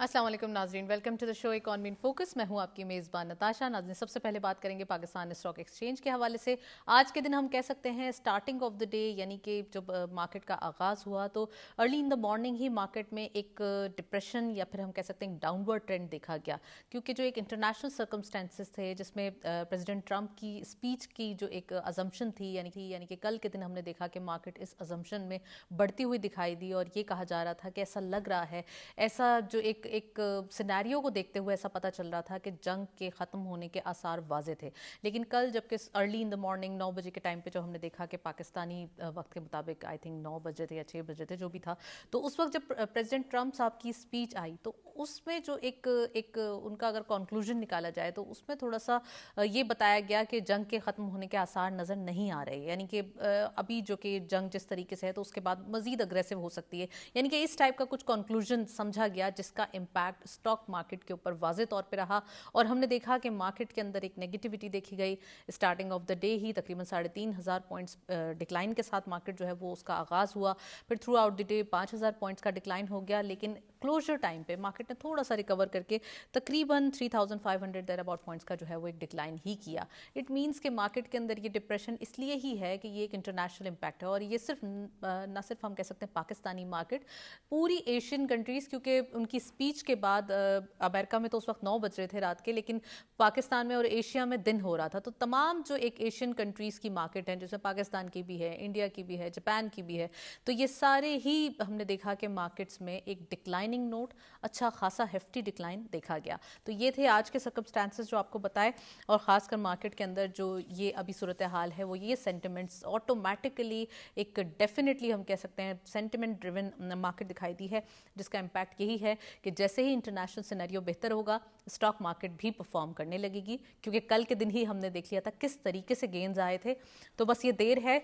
अस्सलाम वालेकुम नाजरीन, welcome to the show economy in focus. मैं हूं आपकी मेज़बान नताशा। नाज़रीन, सबसे पहले बात करेंगे पाकिस्तान स्टॉक एक्सचेंज के हवाले से। आज के दिन हम कह सकते हैं स्टार्टिंग ऑफ द डे, यानी कि जब मार्केट का आगाज़ हुआ तो early in the morning he market में एक डिप्रेशन या फिर हम कह सकते हैं डाउनवर्ड ट्रेंड देखा गया, क्योंकि जो एक इंटरनेशनल सर्कमस्टेंसेस थे जिसमें प्रेसिडेंट ट्रंप की स्पीच की जो एक अजम्पशन थी, यानी कि कल के दिन हमने देखा कि मार्केट इस अजम्पशन में बढ़ती हुई दिखाई दी और ये कहा जा रहा था कि ऐसा लग रहा है, ऐसा जो एक सिनेरियो को देखते हुए ऐसा पता चल रहा था कि जंग के ख़त्म होने के आसार वाज़े थे। लेकिन कल जबकि अर्ली इन द मॉर्निंग 9 बजे के टाइम पे जो हमने देखा कि पाकिस्तानी वक्त के मुताबिक आई थिंक 9 बजे थे या 6 बजे थे, जो भी था, तो उस वक्त जब प्रेसिडेंट ट्रंप साहब की स्पीच आई तो उसमें जो एक उनका अगर कंक्लूजन निकाला जाए तो उसमें थोड़ा सा ये बताया गया कि जंग के ख़त्म होने के आसार नज़र नहीं आ रहे, यानी कि अभी जो कि जंग जिस तरीके से है तो उसके बाद मज़ीद अग्रेसिव हो सकती है, यानी कि इस टाइप का कुछ कंक्लूजन समझा गया जिसका इम्पैक्ट स्टॉक मार्केट के ऊपर वाज़े तौर पे रहा। और हमने देखा कि मार्केट के अंदर एक नेगेटिविटी देखी गई। स्टार्टिंग ऑफ द डे ही तकरीबन 3,500 पॉइंट्स डिक्लाइन के साथ मार्केट जो है वो उसका आगाज़ हुआ, फिर through out the day 5,000 points का डिक्लाइन हो गया, लेकिन क्लोजर टाइम पे मार्केट ने थोड़ा सा रिकवर करके तकरीबन 3,500 देयर अबाउट पॉइंट्स का जो है वो एक डिक्लाइन ही किया। इट मीन्स कि मार्केट के अंदर ये डिप्रेशन इसलिए ही है कि ये एक इंटरनेशनल इम्पैक्ट है, और ये सिर्फ ना सिर्फ हम कह सकते हैं पाकिस्तानी मार्केट, पूरी एशियन कंट्रीज़, क्योंकि उनकी स्पीच के बाद अमेरिका में तो उस वक्त 9 बज रहे थे रात के, लेकिन पाकिस्तान में और एशिया में दिन हो रहा था, तो तमाम जो एक एशियन कंट्रीज़ की मार्केट है, जिसमें पाकिस्तान की भी है, इंडिया की भी है, जापान की भी है, तो ये सारे ही हमने देखा कि मार्केट्स में एक डिक्लाइनिंग नोट, अच्छा खासा हेफ्टी डिक्लाइन देखा गया। तो ये थे आज के सर्कमस्टांसेस जो आपको बताए, और ख़ासकर मार्केट के अंदर जो ये अभी सूरत हाल है वो ये सेंटिमेंट्स ऑटोमेटिकली एक डेफिनेटली हम कह सकते हैं सेंटिमेंट ड्रिवन मार्केट दिखाई दी है, जिसका इम्पैक्ट यही है कि जैसे ही इंटरनेशनल सिनेरियो बेहतर होगा स्टॉक मार्केट भी परफॉर्म करने लगेगी, क्योंकि कल के दिन ही हमने देख लिया था किस तरीके से गेन्स आए थे। तो बस ये देर है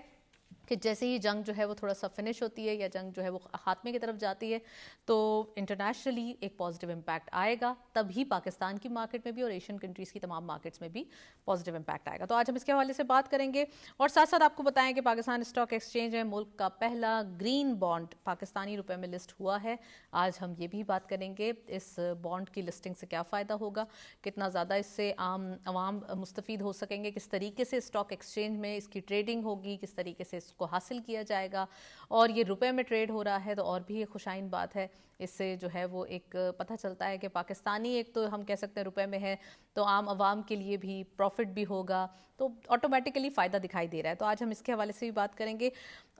कि जैसे ही जंग जो है वो थोड़ा सा फिनिश होती है या जंग जो है वो खात्मे की तरफ जाती है तो इंटरनेशनली एक पॉजिटिव इम्पैक्ट आएगा, तभी पाकिस्तान की मार्केट में भी और एशियन कंट्रीज़ की तमाम मार्केट्स में भी पॉजिटिव इम्पैक्ट आएगा। तो आज हम इसके हवाले से बात करेंगे और साथ साथ आपको बताएं कि पाकिस्तान स्टॉक एक्सचेंज में मुल्क का पहला ग्रीन बॉन्ड पाकिस्तानी रुपए में लिस्ट हुआ है। आज हम ये भी बात करेंगे इस बॉन्ड की लिस्टिंग से क्या फ़ायदा होगा, कितना ज़्यादा इससे आम अवाम मुस्तफ़ीद हो सकेंगे, किस तरीके से स्टॉक एक्सचेंज में इसकी ट्रेडिंग होगी, किस तरीके से को हासिल किया जाएगा, और ये रुपए में ट्रेड हो रहा है तो और भी एक खुशाइन बात है। इससे जो है वो एक पता चलता है कि पाकिस्तानी एक तो हम कह सकते हैं रुपए में है तो आम आवाम के लिए भी प्रॉफिट भी होगा, तो ऑटोमेटिकली फ़ायदा दिखाई दे रहा है। तो आज हम इसके हवाले से भी बात करेंगे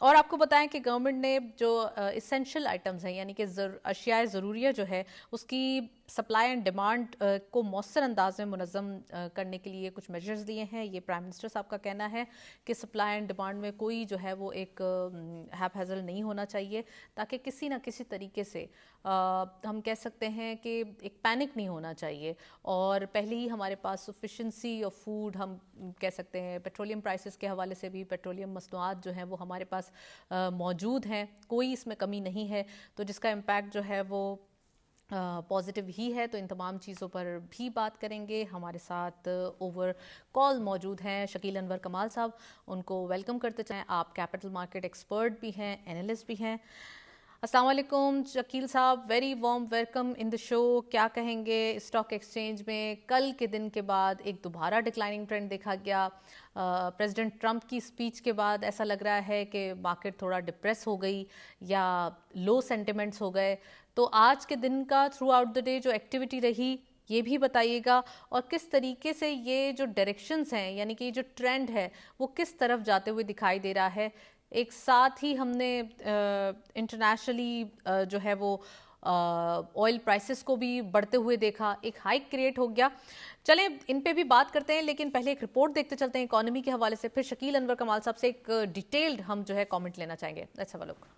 और आपको बताएं कि गवर्नमेंट ने जो इसेंशियल आइटम्स हैं, यानी कि अशियाए ज़रूरिया जो है उसकी सप्लाई एंड डिमांड को मौसर अंदाज में मुनज़्ज़म करने के लिए कुछ मेजर्स लिए हैं। ये प्राइम मिनिस्टर साहब का कहना है कि सप्लाई एंड डिमांड में कोई जो है वो एक हैप हैज़ल नहीं होना चाहिए, ताकि किसी ना किसी तरीके से हम कह सकते हैं कि एक पैनिक नहीं होना चाहिए। और पहले ही हमारे पास सफिशेंसी ऑफ फूड, हम कह सकते हैं पेट्रोलियम प्राइसेस के हवाले से भी पेट्रोलियम मसनूआत जो हैं वो हमारे पास मौजूद हैं, कोई इसमें कमी नहीं है, तो जिसका इम्पैक्ट जो है वो पॉजिटिव ही है। तो इन तमाम चीज़ों पर भी बात करेंगे। हमारे साथ ओवर कॉल मौजूद हैं शकील अनवर कमाल साहब, उनको वेलकम करते चाहें। आप कैपिटल मार्केट एक्सपर्ट भी हैं, एनालिस्ट भी हैं। अस्सलाम वालेकुम शकील साहब, very warm welcome in the show. क्या कहेंगे, स्टॉक एक्सचेंज में कल के दिन के बाद एक दोबारा डिक्लाइनिंग ट्रेंड देखा गया। प्रेसिडेंट ट्रंप की स्पीच के बाद ऐसा लग रहा है कि मार्केट थोड़ा डिप्रेस हो गई या लो सेंटिमेंट्स हो गए, तो आज के दिन का थ्रू आउट द डे जो एक्टिविटी रही ये भी बताइएगा, और किस तरीके से ये जो डायरेक्शंस हैं, यानी कि जो ट्रेंड है वो किस तरफ जाते हुए दिखाई दे रहा है। एक साथ ही हमने इंटरनेशनली जो है वो ऑयल प्राइसेस को भी बढ़ते हुए देखा, एक हाइक क्रिएट हो गया। चलें इन पे भी बात करते हैं, लेकिन पहले एक रिपोर्ट देखते चलते हैं इकोनॉमी के हवाले से, फिर शकील अनवर कमाल साहब से एक डिटेल्ड हम जो है कमेंट लेना चाहेंगे। Let's have a look.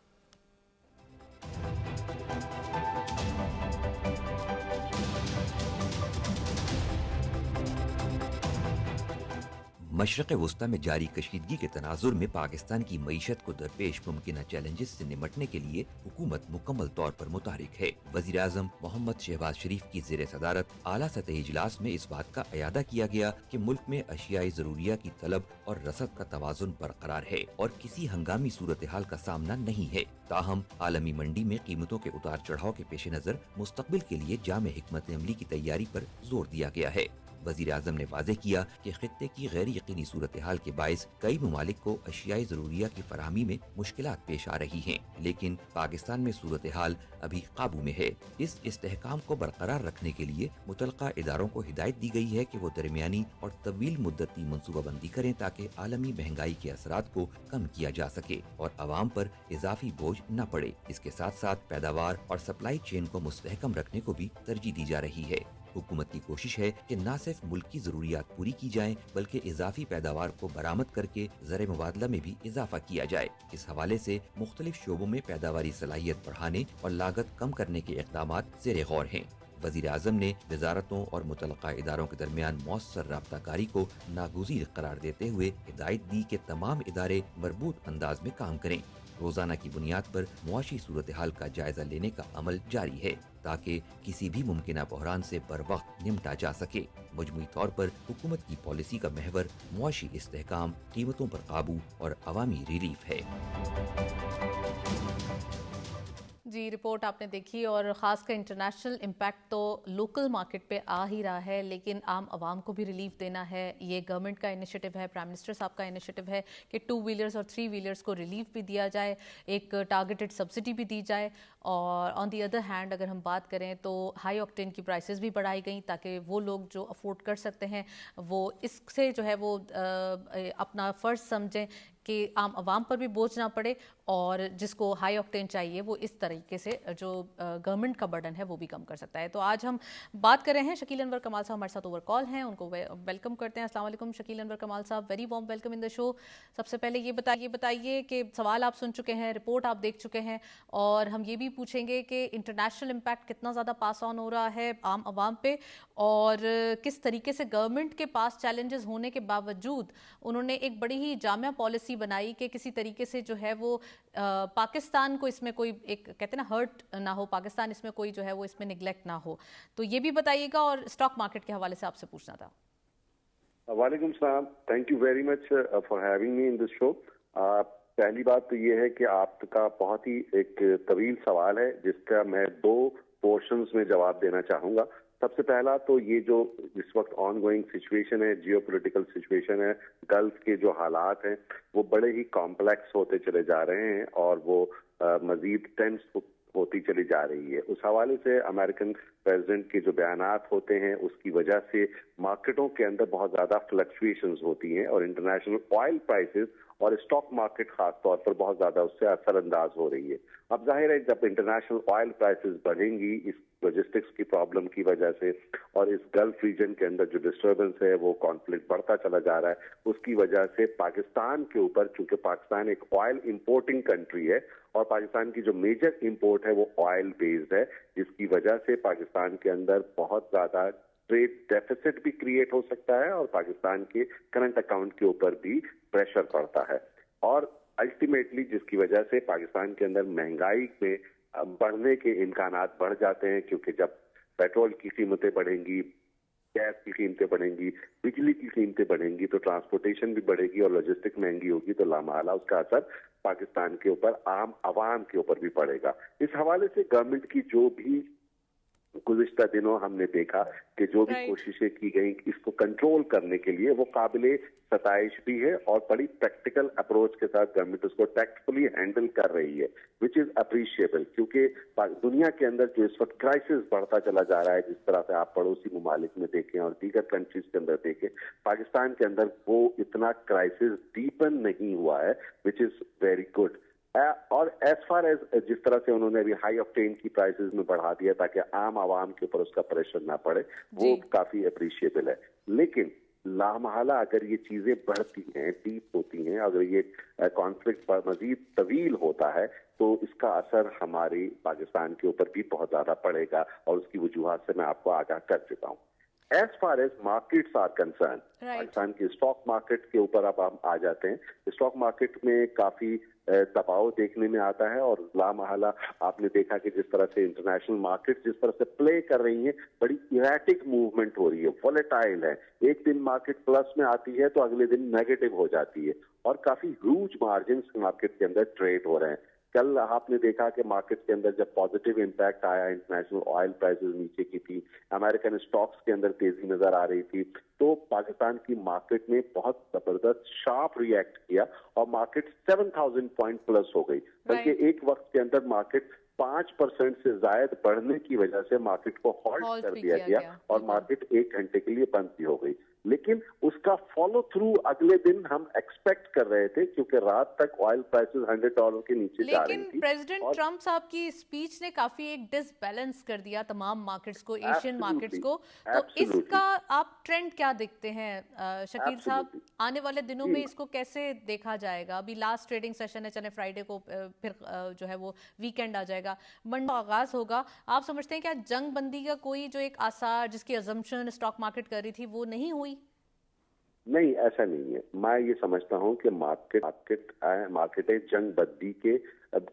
मशरक़ वुस्ता में जारी कशीदगी के तनाजुर में पाकिस्तान की मईशत को दरपेश मुमकिन चैलेंजेस से निमटने के लिए हुकूमत मुकम्मल तौर पर मुतारिक है। वज़ीर आज़म मोहम्मद शहबाज शरीफ की ज़ेर सदारत आला सतही इजलास में इस बात का अयादा किया गया कि मुल्क में अशियाई ज़रूरिया की तलब और रसद का तवाज़ुन बरकरार है और किसी हंगामी सूरत हाल का सामना नहीं है। ताहम आलमी मंडी में कीमतों के उतार चढ़ाव के पेश नज़र मुस्तक़बिल के लिए जामे हिकमत अमली की तैयारी पर जोर दिया गया है। वज़ीर आज़म ने वाज़ेह किया कि खित्ते की गैर यकीनी सूरत हाल के बाइस कई ममालिक को अशियाई ज़रूरिया की फराहमी में मुश्किलात पेश आ रही हैं, लेकिन पाकिस्तान में सूरत हाल अभी काबू में है। इस इस्तेहकाम को बरकरार रखने के लिए मुतलका इदारों को हिदायत दी गई है कि वो दरमियानी और तवील मुद्दती मनसूबाबंदी करें ताकि आलमी महंगाई के असरात को कम किया जा सके और अवाम पर इजाफी बोझ न पड़े। इसके साथ साथ पैदावार और सप्लाई चेन को मुस्तहकम रखने को भी तरजीह दी जा रही है। हुकूमत की कोशिश है कि न सिर्फ मुल्क की जरूरियात पूरी की जाएं, बल्कि इजाफी पैदावार को बरामद करके ज़र मुबादला में भी इजाफा किया जाए। इस हवाले से मुख्तलिफ शोबों में पैदावारी सलाहियत बढ़ाने और लागत कम करने के इक़दामात ज़ेर गौर हैं। वज़ीर आज़म ने वज़ारतों और मुतलका इदारों के दरमियान मौसर राब्ताकारी को नागुज़ीर करार देते हुए हिदायत दी कि तमाम इदारे मरबूत अंदाज में काम करें। रोजाना की बुनियाद पर मुआशी सूरत हाल का जायजा लेने का अमल जारी है ताकि किसी भी मुमकिना बहरान से बर वक्त निपटा जा सके। मजमूई तौर पर हुकूमत की पॉलिसी का महवर मुआशी इस्तेहकाम, कीमतों पर काबू और अवामी रिलीफ है। जी, रिपोर्ट आपने देखी और ख़ासकर इंटरनेशनल इम्पैक्ट तो लोकल मार्केट पे आ ही रहा है, लेकिन आम आवाम को भी रिलीफ देना है। ये गवर्नमेंट का इनिशिएटिव है, प्राइम मिनिस्टर साहब का इनिशिएटिव है कि 2 व्हीलर्स और 3 व्हीलर्स को रिलीफ भी दिया जाए, एक टारगेटेड सब्सिडी भी दी जाए। और ऑन दी अदर हैंड अगर हम बात करें तो हाई ऑक्टेन की प्राइसेस भी बढ़ाई गई ताकि वो लोग जो अफोर्ड कर सकते हैं वो इससे जो है वो अपना फ़र्ज़ समझें कि आम आवाम पर भी बोझ ना पड़े और जिसको हाई ऑक्टेन चाहिए वो इस तरीके से जो गवर्नमेंट का बर्डन है वो भी कम कर सकता है। तो आज हम बात कर रहे हैं, शकील अनवर कमाल साहब हमारे साथ ओवर कॉल हैं, उनको वेलकम करते हैं। अस्सलाम वालेकुम शकील अनवर कमाल साहब, very warm welcome in the show. सबसे पहले ये बताइए कि सवाल आप सुन चुके हैं, रिपोर्ट आप देख चुके हैं और हम ये भी पूछेंगे कि इंटरनेशनल इम्पैक्ट कितना ज़्यादा पास ऑन हो रहा है आम आवाम पे और किस तरीके से गवर्नमेंट के पास चैलेंजेस होने के बावजूद उन्होंने एक बड़ी ही जामिया पॉलिसी बनाई कि किसी तरीके से जो है वो पाकिस्तान को इसमें कोई एक कहते हैं ना हर्ट ना हो, पाकिस्तान इसमें कोई जो है वो इसमें निगलेक्ट ना हो। तो ये भी बताइएगा और स्टॉक मार्केट के हवाले से आपसे पूछना था। वालेकुम सलाम, thank you very much for having me in this show. पहली बात तो ये है कि आपका बहुत ही एक तवील सवाल है जिसका मैं 2 पोर्शंस में जवाब देना चाहूंगा। सबसे पहला तो ये जो इस वक्त ऑन गोइंग सिचुएशन है, जियोपॉलिटिकल सिचुएशन है, गल्फ के जो हालात हैं वो बड़े ही कॉम्प्लेक्स होते चले जा रहे हैं और वो मजीद टेंस होती चली जा रही है। उस हवाले से अमेरिकन प्रेसिडेंट के जो बयानात होते हैं उसकी वजह से मार्केटों के अंदर बहुत ज्यादा फ्लक्चुएशंस होती हैं और इंटरनेशनल ऑयल प्राइसेस और स्टॉक मार्केट खास तौर पर बहुत ज्यादा उससे असरअंदाज हो रही है। अब जाहिर है जब इंटरनेशनल ऑयल प्राइसेस बढ़ेंगी इस लॉजिस्टिक्स की प्रॉब्लम की वजह से और इस गल्फ रीजन के अंदर जो डिस्टर्बेंस है वो कॉन्फ्लिक्ट बढ़ता चला जा रहा है, उसकी वजह से पाकिस्तान के ऊपर, चूंकि पाकिस्तान एक ऑयल इंपोर्टिंग कंट्री है और पाकिस्तान की जो मेजर इंपोर्ट है वो ऑयल बेस्ड है, जिसकी वजह से पाकिस्तान के अंदर बहुत ज्यादा ट्रेड डेफिसिट भी क्रिएट हो सकता है और पाकिस्तान के करंट अकाउंट के ऊपर भी प्रेशर पड़ता है और अल्टीमेटली जिसकी वजह से पाकिस्तान के अंदर महंगाई में बढ़ने के इम्कानात बढ़ जाते हैं, क्योंकि जब पेट्रोल की कीमतें बढ़ेंगी, गैस की कीमतें बढ़ेंगी, बिजली की कीमतें बढ़ेंगी तो ट्रांसपोर्टेशन भी बढ़ेगी और लॉजिस्टिक महंगी होगी तो लामाला उसका असर पाकिस्तान के ऊपर, आम आवाम के ऊपर भी पड़ेगा। इस हवाले से गवर्नमेंट की जो भी गुज़िश्ता दिनों हमने देखा कि जो भी कोशिशें की गई इसको कंट्रोल करने के लिए वो काबिले सताइश भी है और बड़ी प्रैक्टिकल अप्रोच के साथ गवर्नमेंट उसको टैक्टफुली हैंडल कर रही है, विच इज अप्रिशिएबल। क्योंकि दुनिया के अंदर जो इस वक्त क्राइसिस बढ़ता चला जा रहा है, जिस तरह से आप पड़ोसी ममालिक में देखें और दीगर कंट्रीज के अंदर देखें, पाकिस्तान के अंदर वो इतना क्राइसिस डीपन नहीं हुआ है, विच इज वेरी गुड। और एज फार एज जिस तरह से उन्होंने अभी हाई ऑक्टेन की प्राइसेस में बढ़ा दिया ताकि आम आवाम के ऊपर उसका प्रेशर ना पड़े, वो काफी अप्रिशिएबल है। लेकिन लामहला अगर ये चीजें बढ़ती हैं, डीप होती हैं, अगर ये कॉन्फ्लिक्ट मजीद तवील होता है तो इसका असर हमारे पाकिस्तान के ऊपर भी बहुत ज्यादा पड़ेगा और उसकी वजूहात से मैं आपको आगाह कर चुका हूँ। as far as markets are concerned, Pakistan की स्टॉक मार्केट के ऊपर अब हम आ जाते हैं। स्टॉक मार्केट में काफी दबाव देखने में आता है और लामहला आपने देखा कि जिस तरह से इंटरनेशनल मार्केट जिस तरह से प्ले कर रही है, बड़ी इरेटिक मूवमेंट हो रही है, वॉलेटाइल है। एक दिन मार्केट प्लस में आती है तो अगले दिन नेगेटिव हो जाती है और काफी ह्यूज मार्जिन्स मार्केट के अंदर ट्रेड हो रहे हैं। कल आपने देखा कि मार्केट के अंदर जब पॉजिटिव इंपैक्ट आया, इंटरनेशनल ऑयल प्राइसेस नीचे की थी, अमेरिकन स्टॉक्स के अंदर तेजी नजर आ रही थी, तो पाकिस्तान की मार्केट ने बहुत जबरदस्त शार्प रिएक्ट किया और मार्केट 7000 पॉइंट प्लस हो गई। बल्कि एक वक्त के अंदर मार्केट 5% से ज्यादा बढ़ने की वजह से मार्केट को हॉल्ट कर दिया गया और मार्केट 1 घंटे के लिए बंद भी हो गई। लेकिन उसका फॉलो थ्रू अगले दिन हम एक्सपेक्ट कर रहे थे, क्योंकि रात तक ऑयल प्राइसेस $100 के नीचे जा रही थी। लेकिन प्रेसिडेंट ट्रंप साहब की स्पीच ने काफी एक डिसबैलेंस कर दिया तमाम मार्केट्स को, एशियन मार्केट्स को। तो इसका आप ट्रेंड क्या देखते हैं शकील साहब? आने वाले दिनों में इसको कैसे देखा जाएगा? अभी लास्ट ट्रेडिंग सेशन है, चले फ्राइडे को फिर जो है वो वीकेंड आ जाएगा, मंडे को आगाज होगा। आप समझते हैं क्या जंग बंदी का कोई जो एक आसार जिसकी अजम्पशन स्टॉक मार्केट कर रही थी वो नहीं हुई? नहीं, ऐसा नहीं है। मैं ये समझता हूं कि मार्केटें जंग बंदी के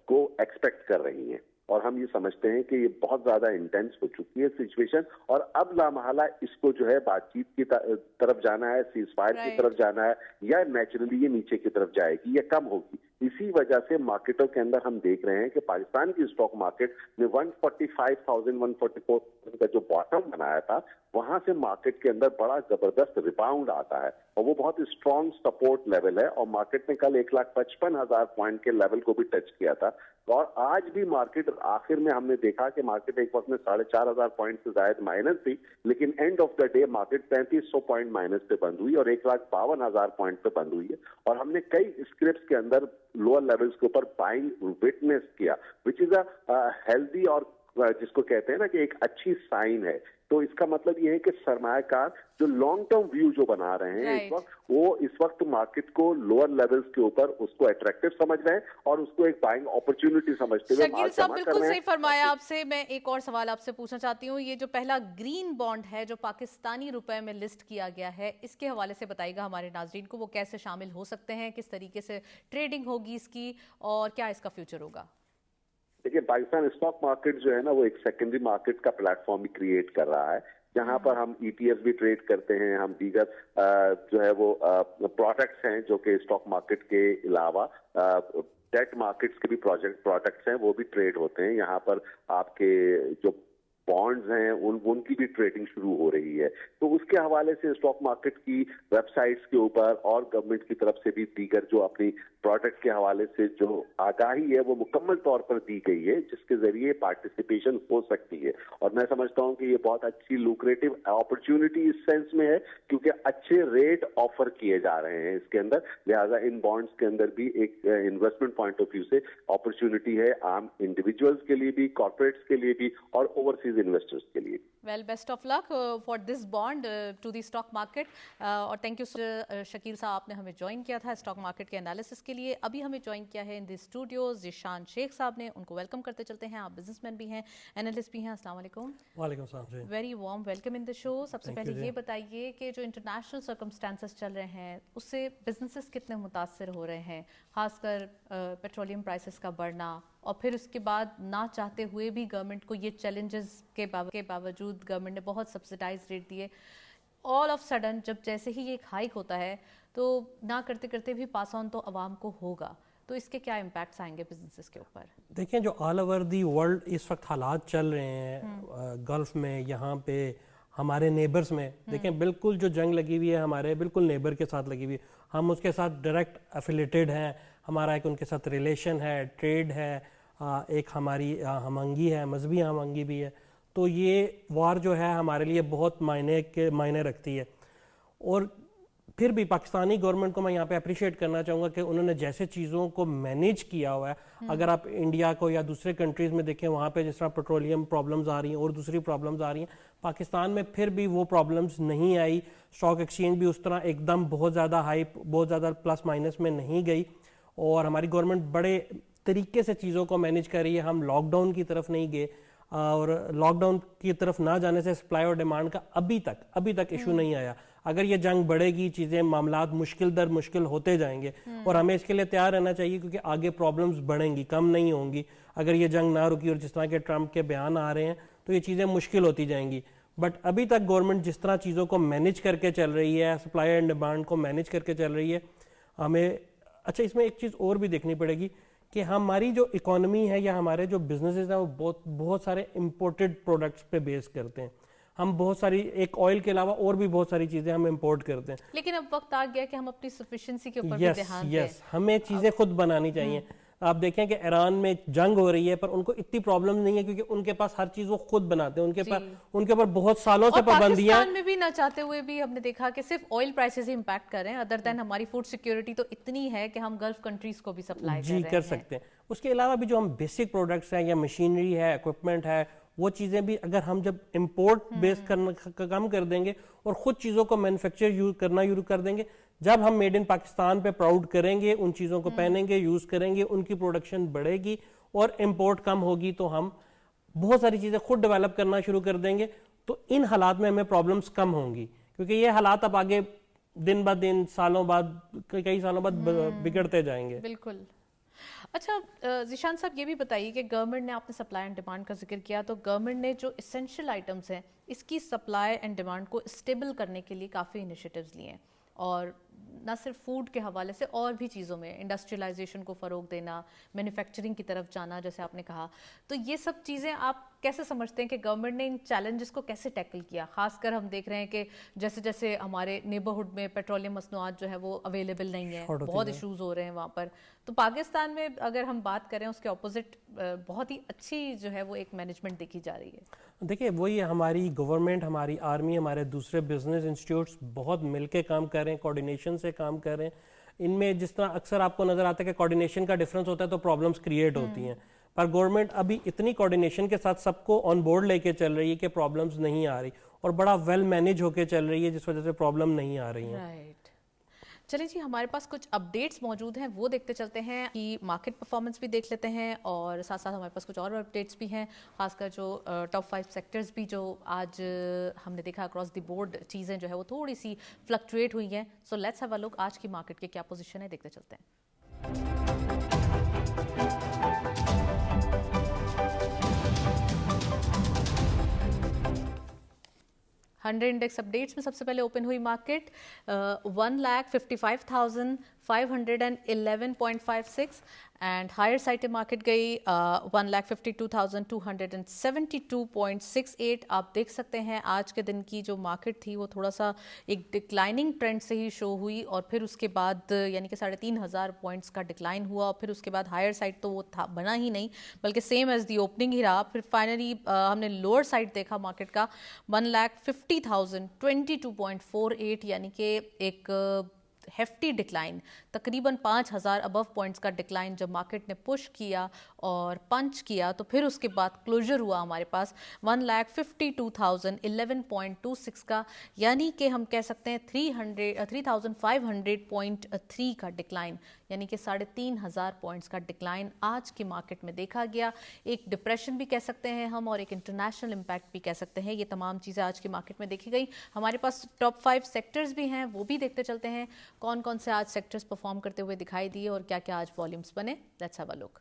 को एक्सपेक्ट कर रही हैं और हम ये समझते हैं कि ये बहुत ज्यादा इंटेंस हो चुकी है सिचुएशन और अब लामहला इसको जो है बातचीत की तरफ जाना है, सीज फायर की तरफ जाना है, या नेचुरली ये नीचे की तरफ जाएगी या कम होगी। इसी वजह से मार्केटों के अंदर हम देख रहे हैं कि पाकिस्तान की स्टॉक मार्केट ने 145,000 144,000 का जो बॉटम बनाया था, वहां से मार्केट के अंदर बड़ा जबरदस्त रिबाउंड आता है और वो बहुत स्ट्रॉन्ग सपोर्ट लेवल है और मार्केट ने कल 1,55,000 पॉइंट के लेवल को भी टच किया था। और आज भी मार्केट आखिर में हमने देखा कि मार्केट एक वक्त में 4,500 पॉइंट से ज्यादा माइनस थी, लेकिन end of the day market 3,300 point minus पे बंद हुई और 1,52,000 पॉइंट पे बंद हुई है। और हमने कई स्क्रिप्ट्स के अंदर लोअर लेवल्स के ऊपर बाइंग विटनेस किया, विच इज अ हेल्दी और जिसको कहते हैं ना कि एक अच्छी साइन है। तो इसका मतलब ये है कि सरमायाकार जो लॉन्ग टर्म व्यू जो बना रहे हैं इस वक्त, वो इस वक्त मार्केट को लोअर लेवल्स के ऊपर उसको अट्रैक्टिव समझ रहे हैं और उसको एक बाइंग अपॉर्चुनिटी समझते हुए शकील साहब बिल्कुल सही फरमाया आपसे। मैं एक और सवाल आपसे पूछना चाहती हूँ, ये जो पहला ग्रीन बॉन्ड है जो पाकिस्तानी रुपए में लिस्ट किया गया है, इसके हवाले से बताइएगा हमारे नाजरीन को, वो कैसे शामिल हो सकते हैं, किस तरीके से ट्रेडिंग होगी इसकी और क्या इसका फ्यूचर होगा? देखिए, पाकिस्तान स्टॉक मार्केट जो है ना वो एक सेकेंडरी मार्केट का प्लेटफॉर्म भी क्रिएट कर रहा है, जहां पर हम ETF भी ट्रेड करते हैं, हम दीगर जो है वो प्रोडक्ट्स हैं जो कि स्टॉक मार्केट के अलावा डेट मार्केट्स के भी प्रोडक्ट्स हैं, वो भी ट्रेड होते हैं। यहाँ पर आपके जो बॉन्ड्स हैं उनकी भी ट्रेडिंग शुरू हो रही है। तो उसके हवाले से स्टॉक मार्केट की वेबसाइट्स के ऊपर और गवर्नमेंट की तरफ से भी दीगर जो अपनी प्रोडक्ट के हवाले से जो आगाही है वो मुकम्मल तौर पर दी गई है, जिसके जरिए पार्टिसिपेशन हो सकती है। और मैं समझता हूं कि ये बहुत अच्छी लुक्रेटिव अपॉर्चुनिटी इस सेंस में है क्योंकि अच्छे रेट ऑफर किए जा रहे हैं इसके अंदर, लिहाजा इन बॉन्ड्स के अंदर भी एक इन्वेस्टमेंट पॉइंट ऑफ व्यू से अपॉर्चुनिटी है, आम इंडिविजुअल्स के लिए भी, कॉर्पोरेट्स के लिए भी और ओवरसीज इन्वेस्टर्स के लिए। Well, best of luck for this bond to the stock market और थैंक यू शकील साहब, आपने हमें ज्वाइन किया था स्टॉक मार्केट के एनालिसिस के लिए। अभी हमें ज्वाइन किया है in the studios Zeeshan Sheikh साहब ने, उनको वेलकम करते चलते हैं। आप बिजनेसमैन भी हैं, एनालिस्ट भी हैं। अस्सलाम वालेकुम। वालेकुम सलाम जी। Very warm welcome in the show. सबसे पहले ये बताइए कि जो इंटरनेशनल सर्कमस्टांसेस चल रहे हैं उससे बिजनेसेस कितने मुतासर हो रहे हैं, खासकर पेट्रोलियम प्राइसेस का बढ़ना और फिर उसके बाद ना चाहते हुए भी गवर्नमेंट को ये चैलेंजेस के बावजूद गवर्नमेंट ने बहुत सब्सिडाइज रेट दिए। ऑल ऑफ सडन जब जैसे ही ये एक हाइक होता है तो ना करते करते भी पास ऑन तो आवाम को होगा, तो इसके क्या इम्पैक्ट्स आएंगे बिजनेसेस के ऊपर? देखें, जो ऑल ओवर दी वर्ल्ड इस वक्त हालात चल रहे हैं गल्फ में, यहाँ पे हमारे नेबर्स में, देखें बिल्कुल जो जंग लगी हुई है हमारे बिल्कुल नेबर के साथ लगी हुई है, हम उसके साथ डायरेक्ट एफिलेटेड हैं, हमारा एक उनके साथ रिलेशन है, ट्रेड है, एक हमारी हमंगी है, मजहबी हमंगी भी है। तो ये वार जो है हमारे लिए बहुत मायने रखती है। और फिर भी पाकिस्तानी गवर्नमेंट को मैं यहाँ पे अप्रिशिएट करना चाहूँगा कि उन्होंने जैसे चीज़ों को मैनेज किया हुआ है। अगर आप इंडिया को या दूसरे कंट्रीज़ में देखें, वहाँ पे जिस तरह पेट्रोलियम प्रॉब्लम्स आ रही हैं और दूसरी प्रॉब्लम्स आ रही हैं, पाकिस्तान में फिर भी वो प्रॉब्लम्स नहीं आई। स्टॉक एक्सचेंज भी उस तरह एकदम बहुत ज़्यादा हाइप, बहुत ज़्यादा प्लस माइनस में नहीं गई और हमारी गवर्नमेंट बड़े तरीके से चीज़ों को मैनेज कर रही है। हम लॉकडाउन की तरफ नहीं गए। और लॉकडाउन की तरफ ना जाने से सप्लाई और डिमांड का अभी तक इशू नहीं आया। अगर ये जंग बढ़ेगी, चीज़ें मामलात मुश्किल दर मुश्किल होते जाएंगे और हमें इसके लिए तैयार रहना चाहिए, क्योंकि आगे प्रॉब्लम्स बढ़ेंगी, कम नहीं होंगी। अगर ये जंग ना रुकी और जिस तरह के ट्रंप के बयान आ रहे हैं तो ये चीज़ें मुश्किल होती जाएंगी। बट अभी तक गवर्नमेंट जिस तरह चीज़ों को मैनेज करके चल रही है, सप्लाई एंड डिमांड को मैनेज करके चल रही है, हमें अच्छा इसमें एक चीज़ और भी देखनी पड़ेगी कि हमारी जो इकोनॉमी है या हमारे जो बिजनेसेस हैं वो बहुत सारे इंपोर्टेड प्रोडक्ट्स पे बेस करते हैं। हम बहुत सारी, एक ऑयल के अलावा और भी बहुत सारी चीज़ें हम इंपोर्ट करते हैं। लेकिन अब वक्त आ गया कि हम अपनी सफिशिएंसी के ऊपर भी ध्यान दें। हमें चीज़ें खुद बनानी चाहिए। आप देखें कि ईरान में जंग हो रही है पर उनको इतनी प्रॉब्लम नहीं है, क्योंकि उनके पास हर चीज वो खुद बनाते हैं, उनके ऊपर बहुत सालों से पाबंदियां। पाकिस्तान में भी ना चाहते हुए भी हमने देखा कि सिर्फ ऑयल प्राइसेस ही इंपैक्ट कर रहे हैं, अदर देन हमारी फूड सिक्योरिटी तो इतनी है कि हम गल्फ कंट्रीज को भी सप्लाई कर सकते हैं। उसके अलावा भी जो हम बेसिक प्रोडक्ट्स हैं या मशीनरी है, इक्विपमेंट है, वो चीज़ें भी अगर हम जब इंपोर्ट बेस करना कम कर देंगे और खुद चीज़ों को मैन्युफैक्चर करना शुरू कर देंगे, जब हम मेड इन पाकिस्तान पे प्राउड करेंगे, उन चीज़ों को पहनेंगे, यूज़ करेंगे, उनकी प्रोडक्शन बढ़ेगी और इंपोर्ट कम होगी, तो हम बहुत सारी चीज़ें खुद डेवलप करना शुरू कर देंगे। तो इन हालात में हमें प्रॉब्लम्स कम होंगी, क्योंकि ये हालात अब आगे दिन ब दिन, सालों बाद, कई सालों बाद बिगड़ते जाएंगे। बिल्कुल। अच्छा ज़ीशान साहब, ये भी बताइए कि गवर्नमेंट ने, आपने सप्लाई एंड डिमांड का जिक्र किया, तो गवर्नमेंट ने जो इसेंशियल आइटम्स हैं इसकी सप्लाई एंड डिमांड को स्टेबल करने के लिए काफ़ी इनिशिएटिव्स लिए हैं, और ना सिर्फ फूड के हवाले से और भी चीज़ों में इंडस्ट्रियलाइजेशन को फ़रोग देना, मैन्युफैक्चरिंग की तरफ जाना, जैसे आपने कहा। तो ये सब चीज़ें आप कैसे समझते हैं कि गवर्नमेंट ने इन चैलेंजेस को कैसे टैकल किया? खासकर हम देख रहे हैं कि जैसे जैसे हमारे नेबरहुड में पेट्रोलियम मसनूआत जो है वो अवेलेबल नहीं है, बहुत इशूज़ हो रहे हैं वहाँ पर। तो पाकिस्तान में अगर हम बात करें, उसके ऑपोजिट बहुत ही अच्छी जो है वो एक मैनेजमेंट देखी जा रही है। देखिए, वही हमारी गवर्नमेंट, हमारी आर्मी, हमारे दूसरे बिजनेस इंस्टीट्यूट्स बहुत मिलके काम कर रहे हैं, कोऑर्डिनेशन से काम कर रहे हैं। इनमें जिस तरह अक्सर आपको नजर आता है कि कोऑर्डिनेशन का डिफरेंस होता है तो प्रॉब्लम्स क्रिएट होती हैं, पर गवर्नमेंट अभी इतनी कोऑर्डिनेशन के साथ सबको ऑन बोर्ड लेके चल रही है कि प्रॉब्लम्स नहीं आ रही, और बड़ा वेल मैनेज होके चल रही है, जिस वजह से प्रॉब्लम नहीं आ रही है। राइट। चलिए जी, हमारे पास कुछ अपडेट्स मौजूद हैं, वो देखते चलते हैं कि मार्केट परफॉर्मेंस भी देख लेते हैं, और साथ साथ हमारे पास कुछ और अपडेट्स भी हैं, खासकर जो टॉप 5 सेक्टर्स भी जो आज हमने देखा अक्रॉस द बोर्ड चीज़ें जो है वो थोड़ी सी फ्लक्चुएट हुई हैं। So let's have a look आज की मार्केट के क्या पोजीशन है, देखते चलते हैं। 100 इंडेक्स अपडेट्स में सबसे पहले ओपन हुई market 1,55,511.56 and higher side market गई 1,52,272.68। आप देख सकते हैं आज के दिन की जो मार्केट थी वो थोड़ा सा एक डिक्लाइनिंग ट्रेंड से ही शो हुई, और फिर उसके बाद यानी कि 3,500 पॉइंट्स का डिक्लाइन हुआ, और फिर उसके बाद हायर साइड तो वो था बना ही नहीं, बल्कि सेम एज दी ओपनिंग ही रहा। फिर फाइनली हमने लोअर साइड देखा मार्केट का 1,50,022.48, यानी कि एक हेफ्टी डिक्लाइन, तकरीबन 5,000 अबव पॉइंट्स का डिक्लाइन जब मार्केट ने पुश किया और पंच किया, तो फिर उसके बाद क्लोजर हुआ हमारे पास 1,52,011.26 का, यानी कि हम कह सकते हैं 3,500.3 का डिक्लाइन, यानी कि 3,500 पॉइंट्स का डिक्लाइन आज की मार्केट में देखा गया। एक डिप्रेशन भी कह सकते हैं हम, और एक इंटरनेशनल इम्पैक्ट भी कह सकते हैं। ये तमाम चीज़ें आज की मार्केट में देखी गई। हमारे पास टॉप 5 सेक्टर्स भी हैं, वो भी देखते चलते हैं कौन कौन से आज सेक्टर्स परफॉर्म करते हुए दिखाई दिए और क्या क्या आज वॉल्यूम्स बने। Let's have a look.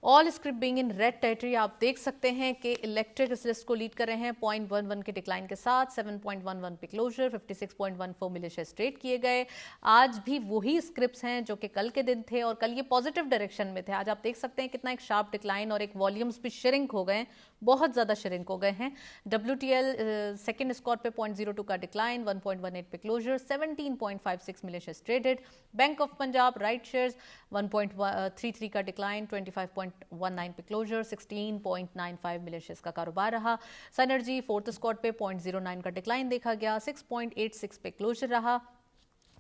All script being in red territory, आप देख सकते हैं कि इलेक्ट्रिक इस लिस्ट को लीड कर रहे हैं 0.11 के डिक्लाइन के साथ, 7.11 पे क्लोजर, 56.14 मिलियन शेयर्स ट्रेड किए गए। आज भी वही स्क्रिप्ट्स हैं जो कि कल के दिन थे, और कल ये पॉजिटिव डायरेक्शन में थे। आज आप देख सकते हैं कितना एक शार्प डिक्लाइन, और एक वॉल्यूम्स भी श्रिंक हो गए, बहुत ज़्यादा श्रिंक हो गए हैं। WTL सेकेंड स्कॉर पे 0.02 का डिक्लाइन, 1.18 पे closure, 17.56 million shares traded. Bank of Punjab right shares 1.33 का डिक्लाइन, 25.19 पे क्लोजर, 16.95 मिलियन शेयर्स का कारोबार रहा। सनर्जी फोर्थ स्कॉर पे 0.09 का डिक्लाइन देखा गया, 6.86 पे क्लोजर रहा।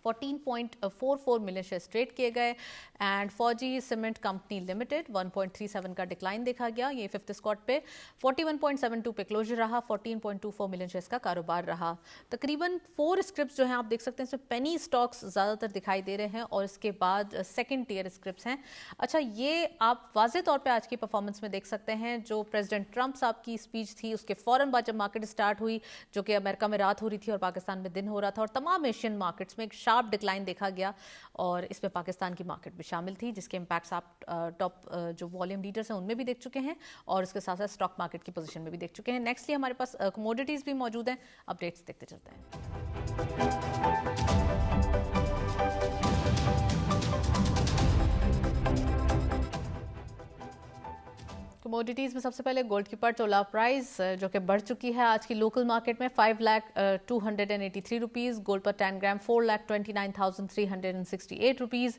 14.44 मिलियन शेयर्स ट्रेड किए गए एंड फौजी सीमेंट कंपनी लिमिटेड 1.37 का डिक्लाइन देखा गया, ये फिफ्थ स्पॉट पे 41.72 पे क्लोजर रहा, 14.24 मिलियन शेयर्स का कारोबार रहा। तकरीबन 4 स्क्रिप्ट्स जो हैं आप देख सकते हैं इसमें पेनी स्टॉक्स ज़्यादातर दिखाई दे रहे हैं और इसके बाद सेकंड टियर स्क्रिप्ट्स हैं। अच्छा, ये आप वाज़े तौर पे आज की परफॉर्मेंस में देख सकते हैं, जो प्रेसिडेंट ट्रंप साहब की स्पीच थी उसके फ़ौरन बाद जब मार्केट स्टार्ट हुई, जो कि अमेरिका में रात हो रही थी और पाकिस्तान में दिन हो रहा था, और तमाम एशियन मार्केट्स में एक शार्प डिक्लाइन देखा गया और इसमें पाकिस्तान की मार्केट भी शामिल थी, जिसके इम्पैक्ट्स आप टॉप जो वॉल्यूम लीडर्स हैं उनमें भी देख चुके हैं और उसके साथ साथ स्टॉक मार्केट की पोजीशन में भी देख चुके हैं। नेक्स्टली हमारे पास कमोडिटीज़ भी मौजूद हैं, अपडेट्स देखते चलते हैं। कमोडिटीज़ में सबसे पहले गोल्ड की पर तोला प्राइस जो कि बढ़ चुकी है आज की लोकल मार्केट में 5,283 रुपीज़, गोल्ड पर 10 ग्राम 4,29,368 रुपीज़,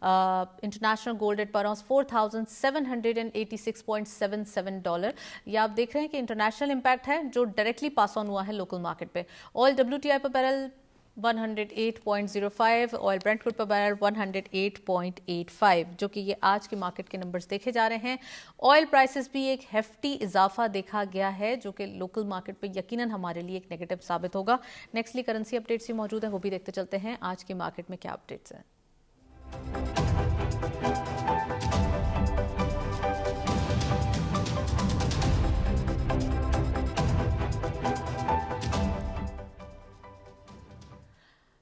इंटरनेशनल गोल्ड एट पर आउंस $4,786.77। ये आप देख रहे हैं कि इंटरनेशनल इम्पैक्ट है जो डायरेक्टली पास ऑन हुआ है लोकल मार्केट पे। ऑयल WTI पर बैरल 108.05, ऑयल ब्रेंट क्रूड पर बैरल 108.85, जो कि ये आज के मार्केट के नंबर्स देखे जा रहे हैं। ऑयल प्राइसेस भी एक हेफ्टी इजाफा देखा गया है जो कि लोकल मार्केट पे यकीनन हमारे लिए एक नेगेटिव साबित होगा। नेक्स्टली करेंसी अपडेट्स भी मौजूद हैं, वो भी देखते चलते हैं आज की मार्केट में क्या अपडेट्स हैं।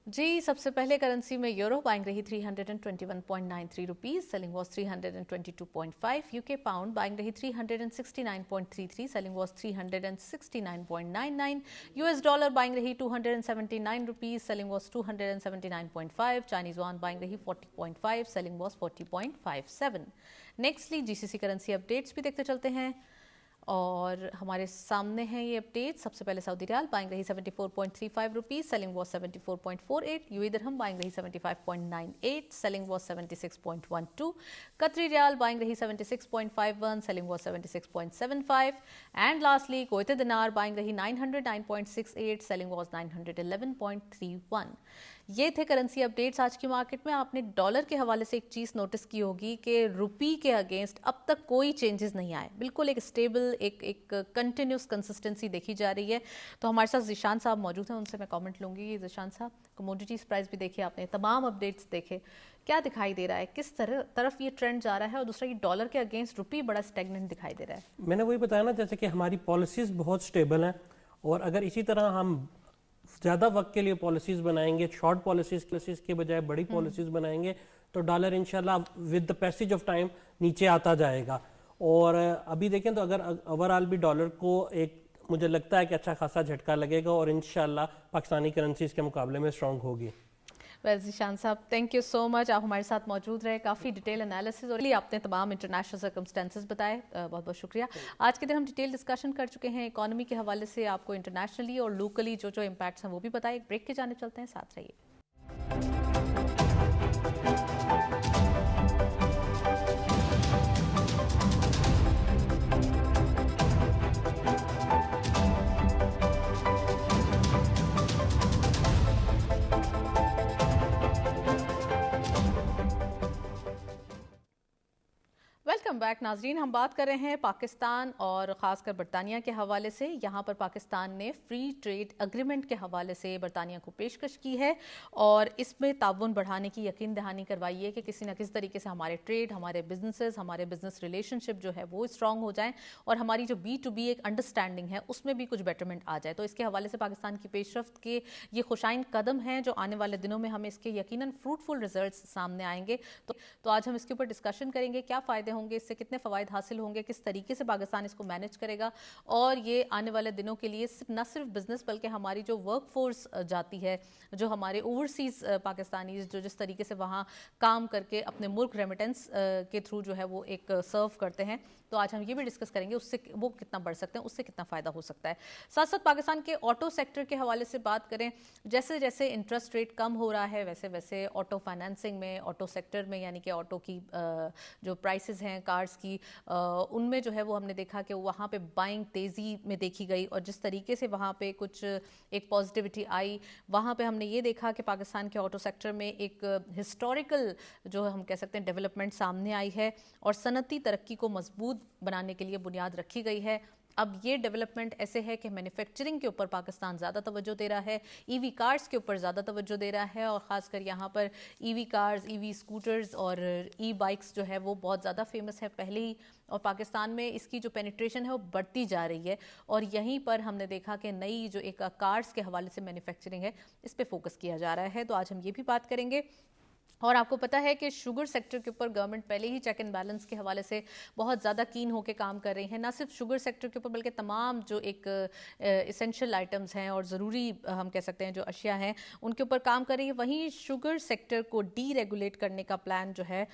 जी, सबसे पहले करेंसी में यूरो बाइंग रही 321.93 rupees, selling was 322.5। UK pound buying रही 369.33, selling was 369.99। US dollar buying रही 279 rupees, selling was 279.5। Chinese yuan buying रही 40.5, selling was 40.57। Nextly GCC currency updates भी देखते चलते हैं और हमारे सामने हैं ये अपडेट। सबसे पहले सऊदी रियाल बाइंग रही 74.35 rupees, selling was 74.48। UAE dirham buying रही 75.98, सेलिंग वाज 76.12। कतरी रियाल बाइंग रही 76.51, selling was 76.75। And lastly Kuwaiti दिनार बाइंग रही 909.68, सेलिंग वाज 911.31। ये थे करेंसी अपडेट्स आज की मार्केट में। आपने डॉलर के हवाले से एक चीज़ नोटिस की होगी कि रुपी के अगेंस्ट अब तक कोई चेंजेस नहीं आए, बिल्कुल एक स्टेबल एक कंटिन्यूस कंसिस्टेंसी देखी जा रही है। तो हमारे साथ ज़िशान साहब मौजूद हैं, उनसे मैं कमेंट लूँगी। ज़िशान साहब, कमोडिटीज़ प्राइस भी देखे आपने, तमाम अपडेट्स देखे, क्या दिखाई दे रहा है, किस तरफ ये ट्रेंड जा रहा है, और दूसरा ये डॉलर के अगेंस्ट रुपी बड़ा स्टेगनेंट दिखाई दे रहा है? मैंने वही बताया ना, जैसे कि हमारी पॉलिसीज़ बहुत स्टेबल हैं और अगर इसी तरह हम ज़्यादा वक्त के लिए पॉलिसीज़ बनाएंगे, शॉर्ट पॉलिसीज़ के बजाय बड़ी पॉलिसीज़ बनाएंगे, तो डॉलर इंशाल्लाह with the passage of time नीचे आता जाएगा। और अभी देखें तो अगर ओवरऑल भी डॉलर को एक मुझे लगता है कि अच्छा खासा झटका लगेगा और इंशाल्लाह पाकिस्तानी करेंसीज़ के मुकाबले में स्ट्रॉन्ग होगी। ज़िशान साहब, थैंक यू सो मच, आप हमारे साथ मौजूद रहे, काफ़ी डिटेल एनालिसिस और आपने तमाम इंटरनेशनल सर्कमस्टेंसेस बताए, बहुत बहुत शुक्रिया। आज के दिन हम डिटेल डिस्कशन कर चुके हैं, इकोनॉमी के हवाले से आपको इंटरनेशनली और लोकली जो जो इम्पैक्ट्स हैं वो भी बताए। एक ब्रेक की जानिब चलते हैं, साथ रहिए। वेलकम बैक नाजरीन, हम बात कर रहे हैं पाकिस्तान और ख़ासकर बरतानिया के हवाले से। यहाँ पर पाकिस्तान ने फ्री ट्रेड एग्रीमेंट के हवाले से बरतानिया को पेशकश की है और इसमें ताउन बढ़ाने की यकीन दहानी करवाई है कि किसी न किसी तरीके से हमारे ट्रेड, हमारे बिजनेसेस, हमारे बिजनेस रिलेशनशिप जो है वो स्ट्रॉन्ग हो जाएं और हमारी जो B2B एक अंडरस्टैंडिंग है उसमें भी कुछ बेटरमेंट आ जाए। तो इसके हवाले से पाकिस्तान की पेशरफ्त के ये खुशाइन कदम हैं जो आने वाले दिनों में हमें इसके यकीनन फ्रूटफुल रिजल्ट्स सामने आएंगे। तो आज हम इसके ऊपर डिस्कशन करेंगे, क्या फ़ायदे होंगे इससे, कितने फ़वाइद हासिल होंगे, किस तरीके से पाकिस्तान इसको मैनेज करेगा और ये आने वाले दिनों के लिए न सिर्फ बिजनेस बल्कि हमारी जो वर्क फोर्स जाती है, जो हमारे ओवरसीज़ पाकिस्तानी जो जिस तरीके से वहाँ काम करके अपने मुल्क रेमिटेंस के थ्रू जो है वो एक सर्व करते हैं, तो आज हम ये भी डिस्कस करेंगे उससे वो कितना बढ़ सकते हैं, उससे कितना फ़ायदा हो सकता है। साथ साथ पाकिस्तान के ऑटो सेक्टर के हवाले से बात करें, जैसे जैसे इंटरेस्ट रेट कम हो रहा है वैसे वैसे ऑटो फाइनेंसिंग में, ऑटो सेक्टर में, यानी कि ऑटो की जो प्राइसेस हैं कार्स की, उनमें जो है वो हमने देखा कि वहाँ पे बाइंग तेज़ी में देखी गई और जिस तरीके से वहाँ पे कुछ एक पॉजिटिविटी आई, वहाँ पे हमने ये देखा कि पाकिस्तान के ऑटो सेक्टर में एक हिस्टोरिकल जो हम कह सकते हैं डेवलपमेंट सामने आई है और सनती तरक्की को मजबूत बनाने के लिए बुनियाद रखी गई है। अब ये डेवलपमेंट ऐसे है कि मैन्युफैक्चरिंग के ऊपर पाकिस्तान ज़्यादा तवज्जो दे रहा है, ईवी कार्स के ऊपर ज़्यादा तवज्जो दे रहा है और ख़ासकर यहाँ पर ईवी कार्स, ईवी स्कूटर्स और ई बाइक्स जो है वो बहुत ज़्यादा फेमस है पहले ही, और पाकिस्तान में इसकी जो पेनिट्रेशन है वो बढ़ती जा रही है। और यहीं पर हमने देखा कि नई जो एक कार्स के हवाले से मैन्युफैक्चरिंग है इस पर फोकस किया जा रहा है। तो आज हम ये भी बात करेंगे। और आपको पता है कि शुगर सेक्टर के ऊपर गवर्नमेंट पहले ही चेक एंड बैलेंस के हवाले से बहुत ज़्यादा कीन होकर काम कर रही है, ना सिर्फ शुगर सेक्टर के ऊपर बल्कि तमाम जो एक इसेंशियल आइटम्स हैं और ज़रूरी हम कह सकते हैं जो अशिया हैं उनके ऊपर काम कर रही है। वहीं शुगर सेक्टर को डी रेगुलेट करने का प्लान जो है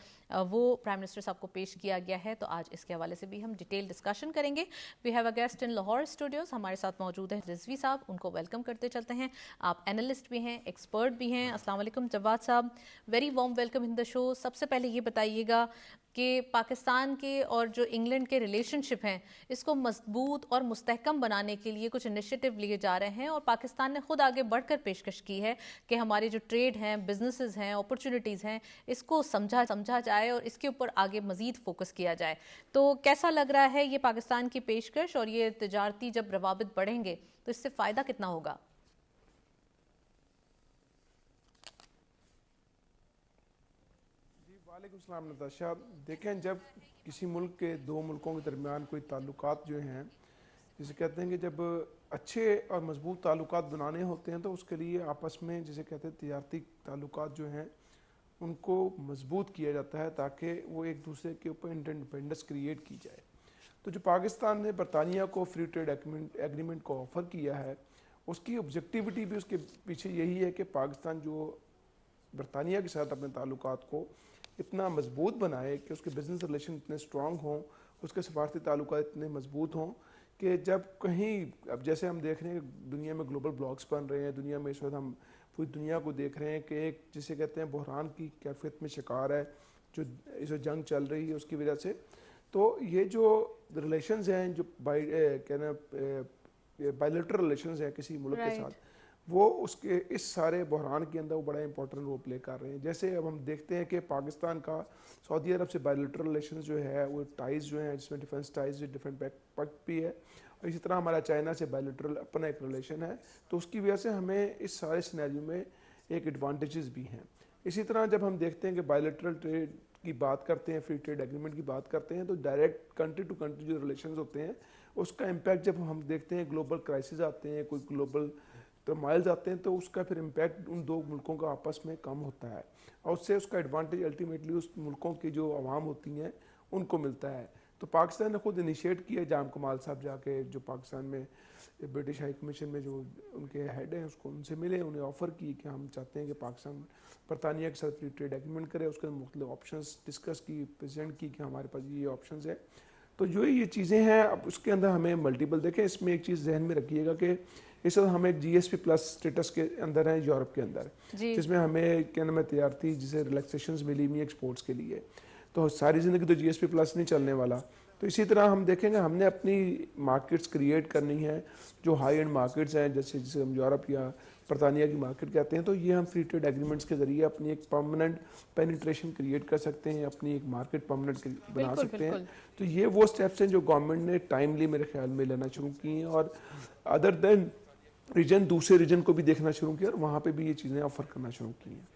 वो प्राइम मिनिस्टर साहब को पेश किया गया है। तो आज इसके हवाले से भी हम डिटेल डिस्कशन करेंगे। We have a guest in Lahore studios, हमारे साथ मौजूद है रिजवी साहब, उनको वेलकम करते चलते हैं। आप एनालिस्ट भी हैं, एक्सपर्ट भी हैं। अस्सलाम वालेकुम जवाद साहब, very warm welcome in the show. सबसे पहले ये बताइएगा कि पाकिस्तान के और जो इंग्लैंड के रिलेशनशिप हैं इसको मजबूत और मुस्तहकम बनाने के लिए कुछ इनिशिएटिव लिए जा रहे हैं और पाकिस्तान ने खुद आगे बढ़कर पेशकश की है कि हमारे जो ट्रेड हैं, बिजनेसेस हैं, अपॉर्चुनिटीज़ हैं, इसको समझा जाए और इसके ऊपर आगे मजीद फोकस किया जाए। तो कैसा लग रहा है ये पाकिस्तान की पेशकश, और ये तजारती जब रवाबित बढ़ेंगे तो इससे फ़ायदा कितना होगा? वालेकुम सलाम नताशा। देखें, जब किसी मुल्क के दो मुल्कों के दरमियान कोई ताल्लुकात जो हैं, जिसे कहते हैं कि जब अच्छे और मजबूत ताल्लुकात बनाने होते हैं तो उसके लिए आपस में जिसे कहते हैं तिजारती ताल्लुकात जो हैं उनको मजबूत किया जाता है ताकि वो एक दूसरे के ऊपर इंटरडिपेंडेंस क्रिएट की जाए। तो जो पाकिस्तान ने बरतानिया को फ्री ट्रेड एग्रीमेंट को ऑफ़र किया है, उसकी ऑब्जेक्टिविटी भी उसके पीछे यही है कि पाकिस्तान जो बरतानिया के साथ अपने ताल्लुकात को इतना मजबूत बनाए कि उसके बिज़नेस रिलेशन इतने स्ट्रॉन्ग हों, उसके सफारती ताल्लुकात इतने मजबूत हों कि जब कहीं, अब जैसे हम देख रहे हैं कि दुनिया में ग्लोबल ब्लॉक्स बन रहे हैं, दुनिया में इस वक्त हम पूरी दुनिया को देख रहे हैं कि एक जिसे कहते हैं बहरान की कैफियत में शिकार है जो इस वक्त जंग चल रही है उसकी वजह से। तो ये जो रिलेशंस हैं, जो बायलैटरल रिलेशंस हैं किसी मुल्क के साथ, वो उसके इस सारे बहरान के अंदर वो बड़ा इंपॉर्टेंट रोल प्ले कर रहे हैं। जैसे अब हम देखते हैं कि पाकिस्तान का सऊदी अरब से बायलैटरल रिलेशंस जो है वो टाइज जो हैं, जिसमें डिफेंस टाइज डिफरेंट पक्ष भी है, और इसी तरह हमारा चाइना से बायलैटरल अपना एक रिलेशन है। तो उसकी वजह से हमें इस सारे सिनेरियो में एक एडवांटेजेस भी हैं। इसी तरह जब हम देखते हैं कि बायलैटरल ट्रेड की बात करते हैं, फ्री ट्रेड एग्रीमेंट की बात करते हैं, तो डायरेक्ट कंट्री टू कंट्री जो रिलेशंस होते हैं उसका इम्पैक्ट जब हम देखते हैं ग्लोबल क्राइसिस आते हैं, कोई ग्लोबल टर्माइल्स आते हैं, तो उसका फिर इम्पैक्ट उन दो मुल्कों का आपस में कम होता है और उससे उसका एडवांटेज अल्टीमेटली उस मुल्कों की जो आवाम होती हैं उनको मिलता है। तो पाकिस्तान ने खुद इनिशिएट किया, जाम कमाल साहब जाके जो पाकिस्तान में ब्रिटिश हाई कमीशन में जो उनके हेड हैं उसको उनसे मिले, उन्हें ऑफ़र की कि हम चाहते हैं कि पाकिस्तान बरतानिया के साथ फ्री ट्रेड एग्रीमेंट करे। उसके मुख्तलिफ ऑप्शंस डिस्कस की, प्रेजेंट की कि हमारे पास ये ऑप्शंस है। तो जो ये चीज़ें हैं, अब उसके अंदर हमें मल्टीपल देखें, इसमें एक चीज़ जहन में रखिएगा कि इस वक्त हम एक GSP प्लस स्टेटस के अंदर हैं यूरोप के अंदर, जिसमें हमें क्या नाम है तैयारती जिसे रिलैक्सेशंस मिली हुई एक्सपोर्ट्स के लिए। तो सारी ज़िंदगी तो GSP प्लस नहीं चलने वाला। तो इसी तरह हम देखेंगे हमने अपनी मार्केट्स क्रिएट करनी है जो हाई एंड मार्केट्स हैं, जैसे जिसे हम यूरोप या बरतानिया की मार्केट कहते हैं। तो ये हम फ्री ट्रेड एग्रीमेंट्स के ज़रिए अपनी एक परमानेंट पेनिट्रेशन क्रिएट कर सकते हैं, अपनी एक मार्केट परमानेंट बना सकते हैं। तो ये वो स्टेप्स हैं जो गवर्नमेंट ने टाइमली मेरे ख्याल में लेना शुरू की हैं और अदर देन रीजन दूसरे रीजन को भी देखना शुरू किया और वहाँ पे भी ये चीज़ें ऑफर करना शुरू की हैं।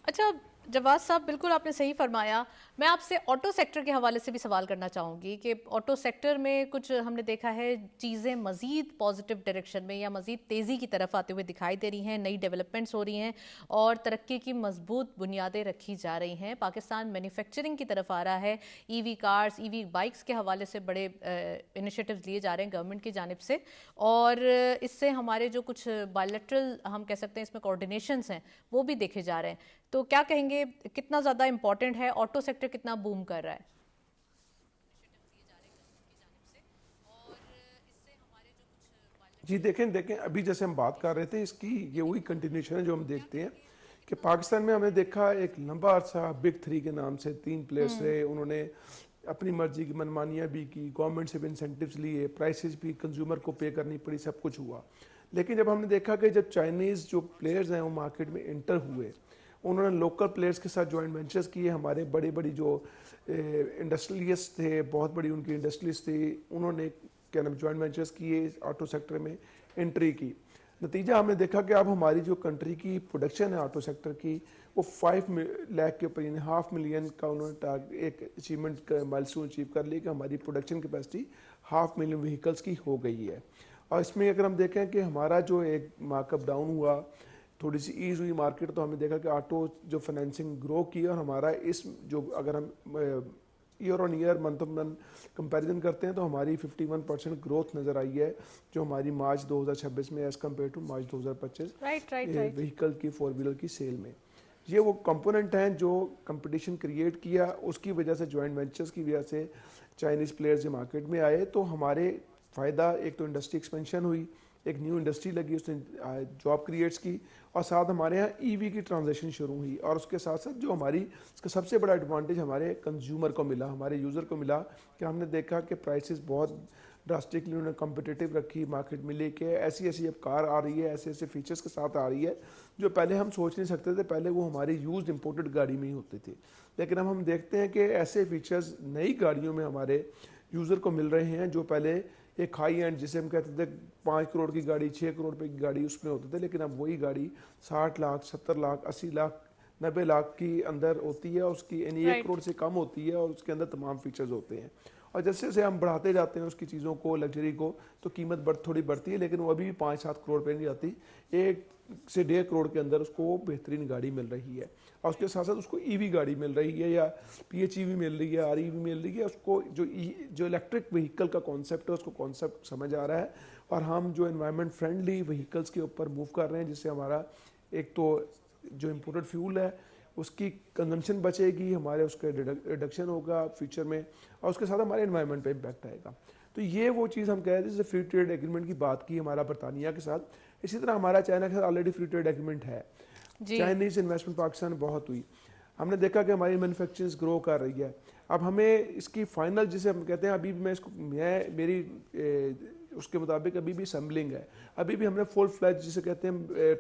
अच्छा जवाद साहब, बिल्कुल आपने सही फरमाया। मैं आपसे ऑटो सेक्टर के हवाले से भी सवाल करना चाहूँगी कि ऑटो सेक्टर में कुछ हमने देखा है चीज़ें मज़ीद पॉजिटिव डायरेक्शन में या मज़ीद तेज़ी की तरफ आते हुए दिखाई दे रही हैं, नई डेवलपमेंट्स हो रही हैं और तरक्की की मजबूत बुनियादें रखी जा रही हैं। पाकिस्तान मैन्युफैक्चरिंग की तरफ आ रहा है, EV कार्स, EV बाइक्स के हवाले से बड़े इनिशिएटिव्स लिए जा रहे हैं गवर्नमेंट की जानिब से, और इससे हमारे जो कुछ बायलैटरल हम कह सकते हैं इसमें कोऑर्डिनेशंस हैं वो भी देखे जा रहे हैं। तो क्या कहेंगे, कितना ज़्यादा इम्पोर्टेंट है, ऑटो सेक्टर कितना बूम कर रहा है? जी देखें अभी जैसे हम बात कर रहे थे इसकी ये वही कंटिन्यूशन है जो हम देखते हैं کہ پاکستان میں ہم نے دیکھا ایک لمبا عرصہ بگ 3 کے نام سے 3 پلیئرس رہے, انہوں نے اپنی مرضی کی منمانیاں بھی کی, گورنمنٹ سے بھی انسینٹیوز لیے, پرائسز بھی کنزیومر کو پے کرنی پڑی, سب کچھ ہوا. لیکن جب ہم نے دیکھا کہ جب چائنیز جو پلیئرز ہیں وہ مارکیٹ میں انٹر ہوئے, انہوں نے لوکل پلیئرز کے ساتھ جوائنٹ وینچرز کیے, ہمارے بڑی بڑی جو انڈسٹریلسٹ تھے, بہت بڑی ان کی انڈسٹریز تھی, انہوں نے کیا نام جوائنٹ وینچرز کیے, آٹو سیکٹر میں انٹری کی. نتیجہ ہم نے دیکھا کہ اب ہماری جو کنٹری کی پروڈکشن ہے آٹو سیکٹر کی وہ 5 لاکھ کے اوپر, یعنی 500,000 کا انہوں نے ایک اچیومنٹ کا مائلسٹون اچیو کر لی کہ ہماری پروڈکشن کیپیسٹی 500,000 وہیکلس کی ہو گئی ہے. اور اس میں اگر ہم دیکھیں کہ ہمارا جو ایک مارک اپ ڈاؤن ہوا, تھوڑی سی ایز ہوئی مارکیٹ, تو ہم نے دیکھا کہ آٹو جو فائنینسنگ گرو کی, اور ہمارا اس جو اگر ہم year on year month on month comparison کرتے ہیں تو ہماری 51% گروتھ نظر آئی ہے جو ہماری مارچ 2026 میں as compared to March 2025 vehicle کی 4 ویلر کی سیل میں. یہ وہ کمپوننٹ ہیں جو کمپٹیشن کریٹ کیا, اس کی وجہ سے جوائنٹ وینچرز کی وجہ سے چائنیز پلیئرز مارکیٹ میں آئے, تو ہمارے فائدہ ایک تو انڈسٹری ایکسپینشن ہوئی, ایک نیو انڈسٹری لگی, اس نے جاب کریٹس کی, اور ساتھ ہمارے یہاں ای وی کی ٹرانزیکشن شروع ہوئی, اور اس کے ساتھ ساتھ جو ہماری اس کا سب سے بڑا ایڈوانٹیج ہمارے کنزیومر کو ملا, ہمارے یوزر کو ملا کہ ہم نے دیکھا کہ پرائسز بہت ڈراسٹکلی انہوں نے کمپٹیٹیو رکھی مارکیٹ میں, لے کے ایسی اب کار آ رہی ہے, ایسے فیچرز کے ساتھ آ رہی ہے جو پہلے ہم سوچ نہیں سکتے تھے, پہلے وہ ہماری یوزڈ امپورٹڈ گاڑی میں ہی ہوتے تھے. لیکن اب ہم دیکھتے ہیں کہ ایسے فیچرز نئی گاڑیوں میں ہمارے یوزر کو مل رہے ہیں جو پہلے ایک ہائی اینڈ جسے ہم کہتے تھے 5 کروڑ کی گاڑی, 6 کروڑ روپے کی گاڑی اس میں ہوتے تھے, لیکن اب وہی گاڑی 60 لاکھ 70 لاکھ 80 لاکھ 90 لاکھ کی اندر ہوتی ہے, اس کی یعنی 1 کروڑ سے کم ہوتی ہے, اور اس کے اندر تمام فیچرز ہوتے ہیں. اور جیسے جیسے ہم بڑھاتے جاتے ہیں اس کی چیزوں کو, لگژری کو, تو قیمت تھوڑی بڑھتی ہے, لیکن وہ ابھی بھی 5-7 کروڑ پہ نہیں جاتی, 1 سے 1.5 کروڑ کے اندر اس کو وہ بہترین گاڑی مل رہی ہے. اور اس کے ساتھ ساتھ اس کو ای وی گاڑی مل رہی ہے, یا پی ایچ ای وی مل رہی ہے, آر ای وی مل رہی ہے, اس کو جو الیکٹرک وہیکل کا کانسیپٹ ہے اس کو کانسیپٹ سمجھ آ رہا ہے, اور ہم جو انوائرمنٹ فرینڈلی وہیکلس کے اوپر موو کر رہے ہیں, جس سے ہمارا ایک تو جو امپورٹڈ فیول ہے اس کی کنزمپشن بچے گی, ہمارے اس کا ریڈکشن ہوگا فیوچر میں, اور اس کے ساتھ ہمارے انوائرمنٹ پہ امپیکٹ آئے گا. تو یہ وہ چیز ہم کہہ رہے تھے, جیسے فری ٹریڈ ایگریمنٹ کی بات کی ہمارا برطانیہ کے ساتھ, اسی طرح ہمارا چائنا کے ساتھ آلریڈی فری ٹریڈ ایگریمنٹ ہے. چائنیز انویسٹمنٹ پاکستان میں بہت ہوئی, ہم نے دیکھا کہ ہماری مینوفیکچرنگ گرو کر رہی ہے. اب ہمیں اس کی فائنل جسے ہم کہتے ہیں, ابھی بھی میں اس کو میری اس کے مطابق ابھی بھی اسمبلنگ ہے, ابھی بھی ہم نے فل فلیج جسے کہتے ہیں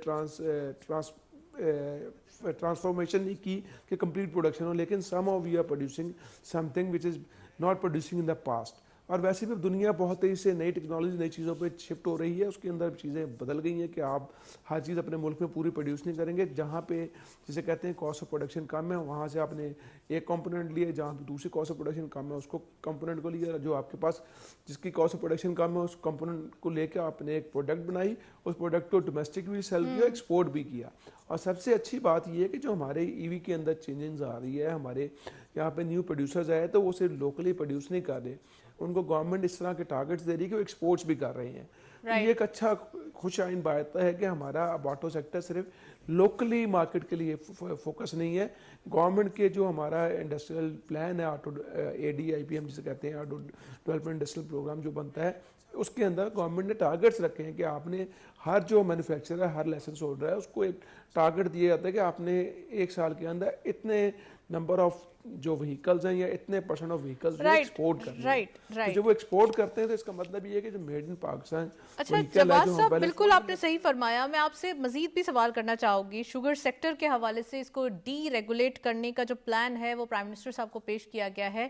ٹرانسفارمیشن نہیں کی کہ کمپلیٹ پروڈکشن ہو, لیکن some of we are producing something which is not producing in the past. اور ویسے بھی دنیا بہت تیزی سے نئی ٹیکنالوجی نئی چیزوں پہ شفٹ ہو رہی ہے, اس کے اندر چیزیں بدل گئی ہیں کہ آپ ہر چیز اپنے ملک میں پوری پروڈیوس نہیں کریں گے. جہاں پہ جسے کہتے ہیں کاسٹ آف پروڈکشن کم ہے, وہاں سے آپ نے ایک کمپوننٹ لیے, جہاں پہ دوسری کاسٹ آف پروڈکشن کم ہے اس کو کمپوننٹ کو لیا, جو آپ کے پاس جس کی کاسٹ آف پروڈکشن کم ہے اس کمپوننٹ کو لے کے آپ نے ایک پروڈکٹ بنائی, اس پروڈکٹ کو ڈومیسٹک بھی سیل کیا, ایکسپورٹ بھی کیا. اور سب سے اچھی بات یہ ہے کہ جو ہمارے ای وی کے اندر چینجنگ آ رہی ہے, ہمارے یہاں پہ نیو پروڈیوسرز آئے تو وہ صرف لوکلی پروڈیوس نہیں کر رہے, ان کو گورنمنٹ اس طرح کے ٹارگٹس دے رہی ہے کہ وہ ایکسپورٹس بھی کر رہے ہیں. یہ ایک اچھا خوش آئین بات ہے کہ ہمارا اب آٹو سیکٹر صرف لوکلی مارکیٹ کے لیے فوکس نہیں ہے. گورنمنٹ کے جو ہمارا انڈسٹریل پلان ہے, آٹو ADIPM جسے کہتے ہیں, آٹو ڈیولپمنٹ انڈسٹریل پروگرام جو بنتا ہے, اس کے اندر گورنمنٹ نے ٹارگٹس رکھے ہیں کہ آپ نے ہر جو مینوفیکچرر ہے, ہر لائسنس ہولڈر ہے, اس کو ایک ٹارگٹ دیا جاتا ہے کہ آپ نے 1 سال کے اندر اتنے نمبر آف جو وہیکلز ہیں یا اتنے پرسنٹ آف وہیکلز ایکسپورٹ کرنے ہیں. جب وہ ایکسپورٹ کرتے ہیں تو اس کا مطلب یہ ہے کہ جو میڈ ان پاکستان. اچھا جواز صاحب, بالکل آپ نے صحیح فرمایا. میں آپ سے مزید بھی سوال کرنا چاہوں گی شوگر سیکٹر کے حوالے سے. اس کو ڈی ریگولیٹ کرنے کا جو پلان ہے وہ پرائم منسٹر صاحب کو پیش کیا گیا ہے,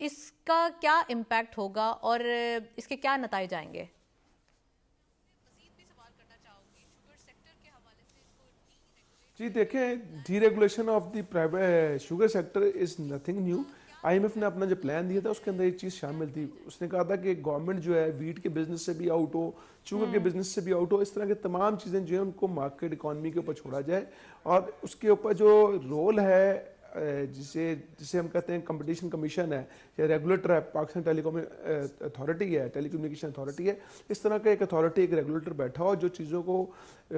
اس کا کیا امپیکٹ ہوگا اور اس کے کیا نتائج آئیں گے؟ جی دیکھیں, D regulation of the private sugar sector is nothing new. IMF نے اپنا جو پلان دیا تھا اس کے اندر ایک چیز شامل تھی, اس نے کہا تھا کہ گورنمنٹ جو ہے ویٹ کے بزنس سے بھی آؤٹ ہو, شوگر کے بزنس سے بھی آؤٹ ہو, اس طرح کے تمام چیزیں جو ہیں ان کو مارکیٹ اکانومی کے اوپر چھوڑا جائے, اور اس کے اوپر جو رول ہے جسے ہم کہتے ہیں کمپٹیشن کمیشن ہے یا ریگولیٹر ہے, پاکستان ٹیلی کام اتھارٹی ہے, ٹیلی کمیونیکیشن اتھارٹی ہے, اس طرح کا ایک اتھارٹی, ایک ریگولیٹر بیٹھا ہو جو چیزوں کو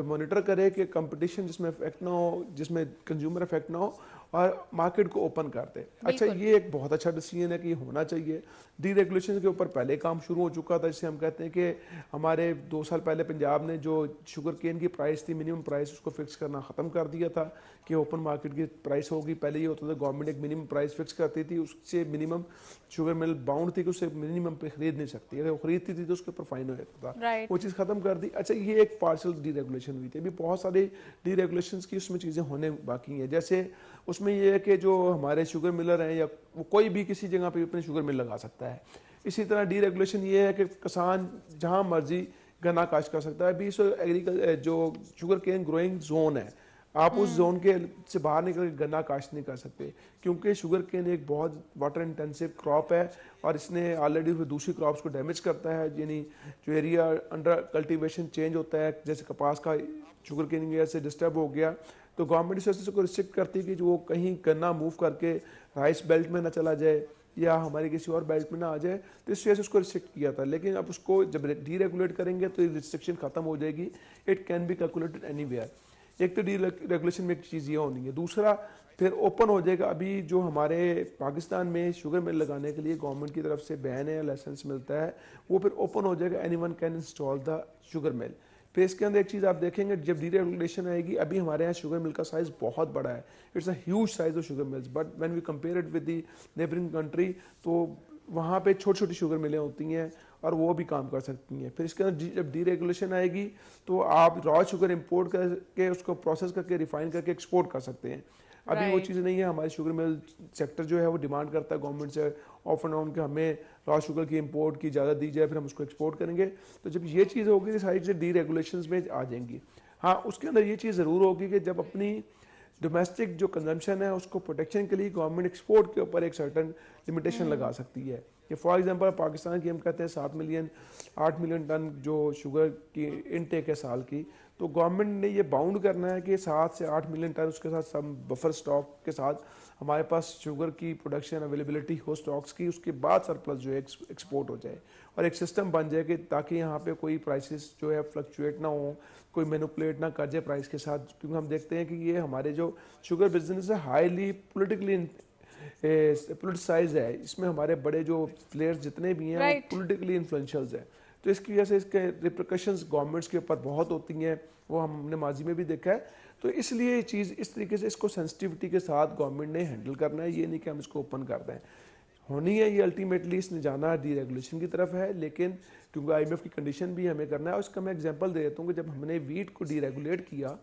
مانیٹر کرے کہ کمپٹیشن جس میں افیکٹ نہ ہو, جس میں کنزیومر افیکٹ نہ ہو, اور مارکیٹ کو اوپن کر دے. اچھا یہ ایک بہت اچھا ڈیسیجن ہے کہ یہ ہونا چاہیے. ڈی ریگولیشن کے اوپر پہلے کام شروع ہو چکا تھا, جسے ہم کہتے ہیں کہ ہمارے 2 سال پہلے پنجاب نے جو شوگر کین کی پرائس تھی منیمم پرائس, اس کو فکس کرنا ختم کر دیا تھا کہ اوپن مارکیٹ کی پرائس ہوگی. پہلے یہ ہوتا تھا گورنمنٹ ایک منیمم پرائس فکس کرتی تھی, اس سے منیمم شوگر مل باؤنڈ تھی کہ اسے منیمم پہ خرید نہیں سکتی, اگر وہ خریدتی تھی تو اس کے اوپر فائن ہو جاتا تھا. وہ چیز ختم کر دی. اچھا یہ ایک پارشل ڈی ریگولیشن ہوئی تھی. ابھی بہت ساری ڈی ریگولیشنز کی اس میں چیزیں ہونے باقی ہیں. جیسے اس میں یہ ہے کہ جو ہمارے شوگر ملر ہیں یا کوئی بھی کسی جگہ پہ اپنے شوگر مل لگا سکتا ہے. اسی طرح ڈی ریگولیشن یہ ہے کہ کسان جہاں مرضی گنا کاشت کر سکتا ہے. ابھی جو شوگر کین گروئنگ زون ہے, آپ اس زون کے سے باہر نکل کے گنا کاشت نہیں کر سکتے, کیونکہ شوگر کین ایک بہت واٹر انٹینسو کراپ ہے اور اس نے آلریڈی دوسری کراپس کو ڈیمیج کرتا ہے. یعنی جو ایریا انڈر کلٹیویشن چینج ہوتا ہے, جیسے کپاس کا شوگر کین کی وجہ سے ڈسٹرب ہو گیا, تو گورنمنٹ اس وجہ سے کو ریسٹرکٹ کرتی ہے کہ جو وہ کہیں گنا موو کر کے رائس بیلٹ میں نہ چلا جائے یا ہماری کسی اور بیلٹ میں نہ آ جائے, تو اس وجہ سے اس کو ریسٹرکٹ کیا تھا. لیکن اب اس کو جب ڈی ریگولیٹ کریں گے تو یہ ریسٹرکشن ختم ہو جائے گی. It can be calculated anywhere. ایک تو ڈی ریگولیشن میں ایک چیز یہ ہونی ہے. دوسرا پھر اوپن ہو جائے گا. ابھی جو ہمارے پاکستان میں شوگر مل لگانے کے لیے گورنمنٹ کی طرف سے بین ہے, لائسنس ملتا ہے, وہ پھر اوپن ہو جائے گا. Anyone can install the sugar mill. پھر اس کے اندر ایک چیز آپ دیکھیں گے, جب ڈی ریگولیشن آئے گی, ابھی ہمارے یہاں شوگر مل کا سائز بہت بڑا ہے. It's a huge size of sugar mills, but when we compare it with the neighbouring country, تو وہاں پہ چھوٹی چھوٹی شوگر ملیں ہوتی ہیں اور وہ بھی کام کر سکتی ہیں. پھر اس کے اندر جب ڈی ریگولیشن آئے گی تو آپ را شوگر امپورٹ کر کے اس کو پروسیس کر کے ریفائن کر کے ایکسپورٹ کر سکتے ہیں. ابھی وہ چیز نہیں ہے. ہمارے شوگر مل سیکٹر جو ہے وہ ڈیمانڈ کرتا ہے گورنمنٹ سے آف اینڈ آن کہ ہمیں را شوگر کی امپورٹ کی اجازت دی جائے, پھر ہم اس کو ایکسپورٹ کریں گے. تو جب یہ چیز ہوگی ساری چیزیں ڈی ریگولیشنز میں آ جائیں گی. ہاں اس کے اندر یہ چیز ضرور ہوگی کہ جب اپنی ڈومیسٹک جو کنزمپشن ہے اس کو پروٹیکشن کے لیے گورنمنٹ ایکسپورٹ کے اوپر ایک سرٹن لمیٹیشن لگا سکتی ہے. کہ فار ایگزامپل پاکستان کی ہم کہتے ہیں 8 ملین ٹن جو شوگر کی انٹیک ہے سال کی, تو گورنمنٹ نے یہ باؤنڈ کرنا ہے کہ 7 سے 8 ملین ٹن اس کے ساتھ سم بفر سٹاک کے ساتھ ہمارے پاس شوگر کی پروڈکشن اویلیبلٹی ہو سٹاکس کی, اس کے بعد سرپلس جو ہے ایکسپورٹ ہو جائے اور ایک سسٹم بن جائے کہ تاکہ یہاں پہ کوئی پرائسز جو ہے فلکچویٹ نہ ہوں, کوئی مینوپولیٹ نہ کر جائے پرائس کے ساتھ. کیونکہ ہم دیکھتے ہیں کہ یہ ہمارے جو شوگر بزنس ہے ہائیلی پولیٹیکلی پولیٹیسائز ہے. اس میں ہمارے بڑے جو پلیئرز جتنے بھی ہیں وہ پولیٹیکلی انفلوئنشلز ہیں, تو اس کی وجہ سے اس کے ریپریکشنز گورنمنٹس کے اوپر بہت ہوتی ہیں. وہ ہم نے ماضی میں بھی دیکھا ہے. تو اس لیے یہ چیز اس طریقے سے اس کو سینسٹیوٹی کے ساتھ گورنمنٹ نے ہینڈل کرنا ہے. یہ نہیں کہ ہم اس کو اوپن کر دیں. ہونی ہے یہ الٹیمیٹلی اس نے جانا ڈی ریگولیشن کی طرف ہے, لیکن کیونکہ آئی ایم ایف کی کنڈیشن بھی ہمیں کرنا ہے. اس کا میں ایگزامپل دے دیتا ہوں کہ جب ہم نے ویٹ کو ڈی ریگولیٹ کیا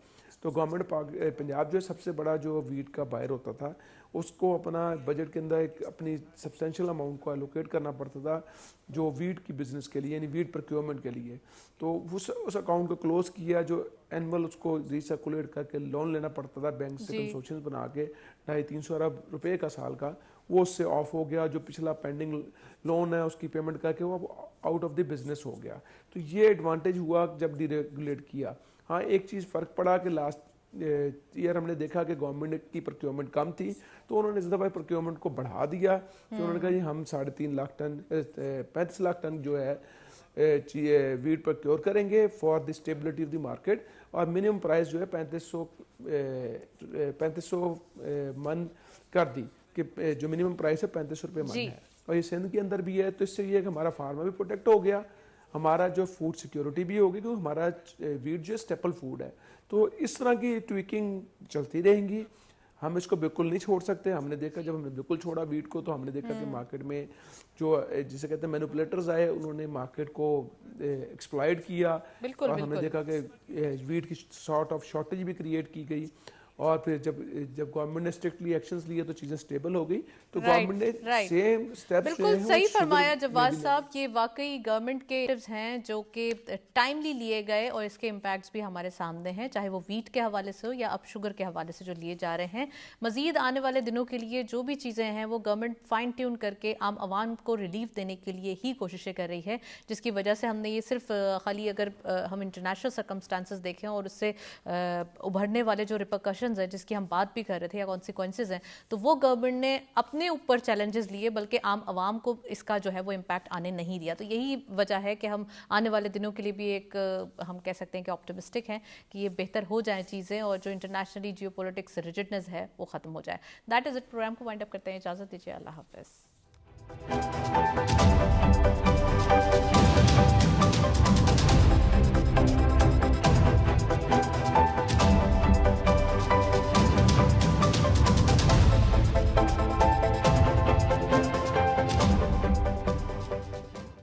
تو گورنمنٹ پنجاب جو سب سے بڑا جو ویٹ کا بائر ہوتا تھا, اس کو اپنا بجٹ کے اندر ایک اپنی سبسٹینشیل اماؤنٹ کو الوکیٹ کرنا پڑتا تھا جو ویٹ کی بزنس کے لیے, یعنی ویٹ پروکیورمنٹ کے لیے. تو اس اکاؤنٹ کو کلوز کیا, جو اینول اس کو ریسرکولیٹ کر کے لون لینا پڑتا تھا بینک سے کنسورشنز بنا کے 250-300 ارب روپے کا سال کا, وہ اس سے آف ہو گیا. جو پچھلا پینڈنگ لون ہے اس کی پیمنٹ کر کے وہ آؤٹ آف دی بزنس ہو گیا. تو یہ ایڈوانٹیج ہوا جب ڈی ریگولیٹ کیا. ہاں ایک چیز فرق پڑا کہ لاسٹ ایئر ہم نے دیکھا کہ گورنمنٹ کی پروکیورمنٹ کم تھی, تو انہوں نے اس دفعہ پروکیورمنٹ کو بڑھا دیا کہ انہوں نے کہا جی ہم 3.5 لاکھ ٹن 35 لاکھ ٹن جو ہے ویٹ پروکیور کریں گے for the stability of the market, اور منیمم پرائس جو ہے 3500 من کر دی کہ جو منیمم پرائس ہے 3500 روپے من ہے. اور یہ سندھ کے اندر بھی ہے. تو اس سے یہ ہے کہ ہمارا فارمر بھی پروٹیکٹ ہو گیا, ہمارا جو فوڈ سیکیورٹی بھی ہوگی, کیونکہ ہمارا ویٹ جو اسٹیپل فوڈ ہے. تو اس طرح کی ٹویکنگ چلتی رہیں گی. ہم اس کو بالکل نہیں چھوڑ سکتے. ہم نے دیکھا جب ہم نے بالکل چھوڑا ویٹ کو تو ہم نے دیکھا کہ مارکیٹ میں جو جسے کہتے ہیں مینوپولیٹرز آئے, انہوں نے مارکیٹ کو ایکسپلائٹ کیا, اور ہم نے دیکھا کہ ویٹ کی سارٹ آف شارٹیج بھی کریٹ کی گئی. اور پھر جب گورنمنٹ نے اسٹرکٹلی ایکشنز لیے تو چیزیں سٹیبل ہو گئی. تو گورنمنٹ نے سیم سٹیپس بالکل صحیح فرمایا جواز صاحب. یہ واقعی گورنمنٹ کے ہیں جو کہ ٹائملی لیے گئے, اور اس کے امپیکٹس بھی ہمارے سامنے ہیں, چاہے وہ ویٹ کے حوالے سے ہو یا اب شوگر کے حوالے سے جو لیے جا رہے ہیں. مزید آنے والے دنوں کے لیے جو بھی چیزیں ہیں وہ گورنمنٹ فائن ٹیون کر کے عام عوام کو ریلیف دینے کے لیے ہی کوششیں کر رہی ہے, جس کی وجہ سے ہم نے یہ صرف خالی اگر ہم انٹرنیشنل سرکمسٹانسز دیکھیں اور اس سے ابھرنے والے جو ریپرکشن रिपरकशंस है जिसकी हम बात भी कर रहे थे या कॉन्सिक्वेंसेज हैं, तो वो गवर्नमेंट ने अपने ऊपर चैलेंजेस लिए, बल्कि आम आवाम को इसका जो है वो इम्पैक्ट आने नहीं दिया। तो यही वजह है कि हम आने वाले दिनों के लिए भी एक हम कह सकते हैं कि ऑप्टिमिस्टिक हैं कि ये बेहतर हो जाएं चीज़ें और जो इंटरनेशनली जियोपॉलिटिक्स रिजिडनेस है वो ख़त्म हो जाए। That is it. प्रोग्राम को वाइंड अप करते हैं, इजाज़त दीजिए, अल्लाह हाफ़िज़।